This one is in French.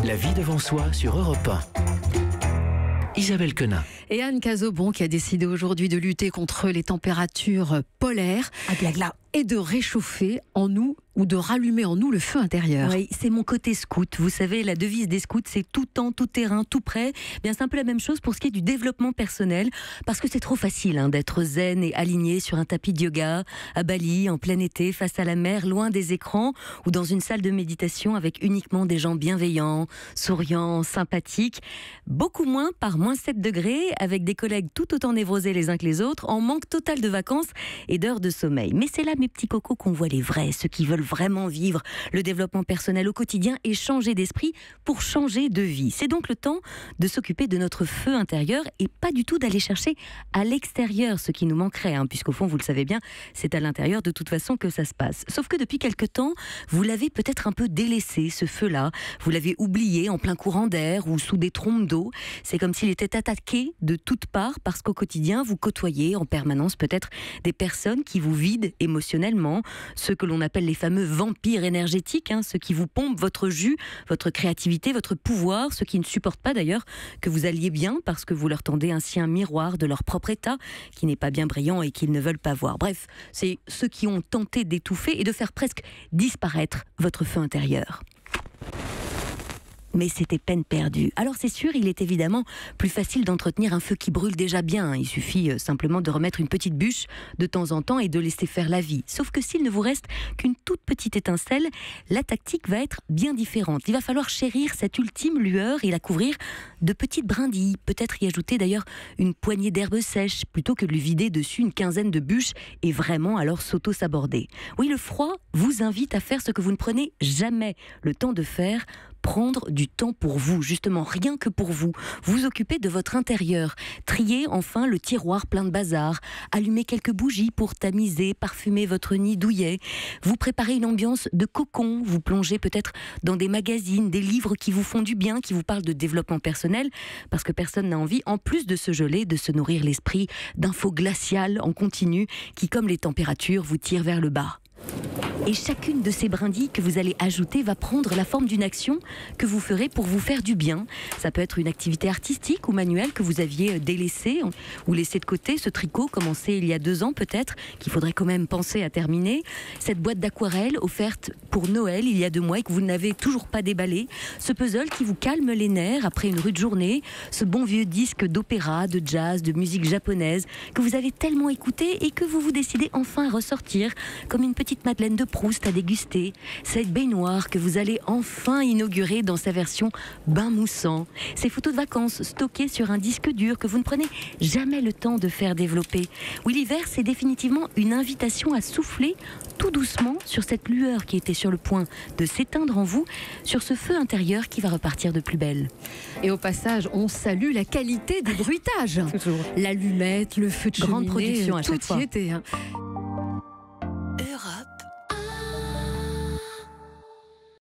La vie devant soi sur Europe 1. Isabelle Quenat. Et Anne Cazobon qui a décidé aujourd'hui de lutter contre les températures polaires et de réchauffer en nous ou de rallumer en nous le feu intérieur. Oui, c'est mon côté scout. Vous savez, la devise des scouts, c'est tout temps, tout terrain, tout prêt. Bien, c'est un peu la même chose pour ce qui est du développement personnel, parce que c'est trop facile d'être zen et aligné sur un tapis de yoga, à Bali, en plein été, face à la mer, loin des écrans, ou dans une salle de méditation avec uniquement des gens bienveillants, souriants, sympathiques. Beaucoup moins par moins 7 degrés, avec des collègues tout autant névrosés les uns que les autres, en manque total de vacances et d'heures de sommeil. Mais c'est là, mes petits cocos, qu'on voit les vrais, ceux qui veulent vraiment vivre le développement personnel au quotidien et changer d'esprit pour changer de vie. C'est donc le temps de s'occuper de notre feu intérieur et pas du tout d'aller chercher à l'extérieur ce qui nous manquerait, puisqu'au fond, vous le savez bien, c'est à l'intérieur de toute façon que ça se passe. Sauf que depuis quelque temps, vous l'avez peut-être un peu délaissé, ce feu-là. Vous l'avez oublié en plein courant d'air ou sous des trompes d'eau. C'est comme s'il était attaqué de toutes parts parce qu'au quotidien, vous côtoyez en permanence peut-être des personnes qui vous vident émotionnellement, ceux que l'on appelle les fameux vampires énergétiques, ceux qui vous pompent votre jus, votre créativité, votre pouvoir, ceux qui ne supportent pas d'ailleurs que vous alliez bien parce que vous leur tendez ainsi un miroir de leur propre état qui n'est pas bien brillant et qu'ils ne veulent pas voir. Bref, c'est ceux qui ont tenté d'étouffer et de faire presque disparaître votre feu intérieur. Mais c'était peine perdue. Alors c'est sûr, il est évidemment plus facile d'entretenir un feu qui brûle déjà bien. Il suffit simplement de remettre une petite bûche de temps en temps et de laisser faire la vie. Sauf que s'il ne vous reste qu'une toute petite étincelle, la tactique va être bien différente. Il va falloir chérir cette ultime lueur et la couvrir de petites brindilles. Peut-être y ajouter d'ailleurs une poignée d'herbes sèches plutôt que de lui vider dessus une quinzaine de bûches et vraiment alors s'auto-saborder. Oui, le froid vous invite à faire ce que vous ne prenez jamais le temps de faire, prendre du temps pour vous, justement, rien que pour vous. Vous occuper de votre intérieur. Trier enfin le tiroir plein de bazar. Allumer quelques bougies pour tamiser, parfumer votre nid douillet. Vous préparez une ambiance de cocon. Vous plongez peut-être dans des magazines, des livres qui vous font du bien, qui vous parlent de développement personnel, parce que personne n'a envie, en plus de se geler, de se nourrir l'esprit d'infos glaciales en continu, qui, comme les températures, vous tirent vers le bas. Et chacune de ces brindilles que vous allez ajouter va prendre la forme d'une action que vous ferez pour vous faire du bien. Ça peut être une activité artistique ou manuelle que vous aviez délaissée ou laissée de côté. Ce tricot commencé il y a 2 ans peut-être, qu'il faudrait quand même penser à terminer. Cette boîte d'aquarelle offerte pour Noël il y a 2 mois et que vous n'avez toujours pas déballé. Ce puzzle qui vous calme les nerfs après une rude journée. Ce bon vieux disque d'opéra, de jazz, de musique japonaise que vous avez tellement écouté et que vous décidez enfin à ressortir comme une petite Madeleine de Proust à déguster, cette baignoire que vous allez enfin inaugurer dans sa version bain moussant, ces photos de vacances stockées sur un disque dur que vous ne prenez jamais le temps de faire développer. Oui, l'hiver, c'est définitivement une invitation à souffler tout doucement sur cette lueur qui était sur le point de s'éteindre en vous, sur ce feu intérieur qui va repartir de plus belle. Et au passage, on salue la qualité des bruitages. L'allumette, le feu de cheminée, grande production à chaque tout fois. y était.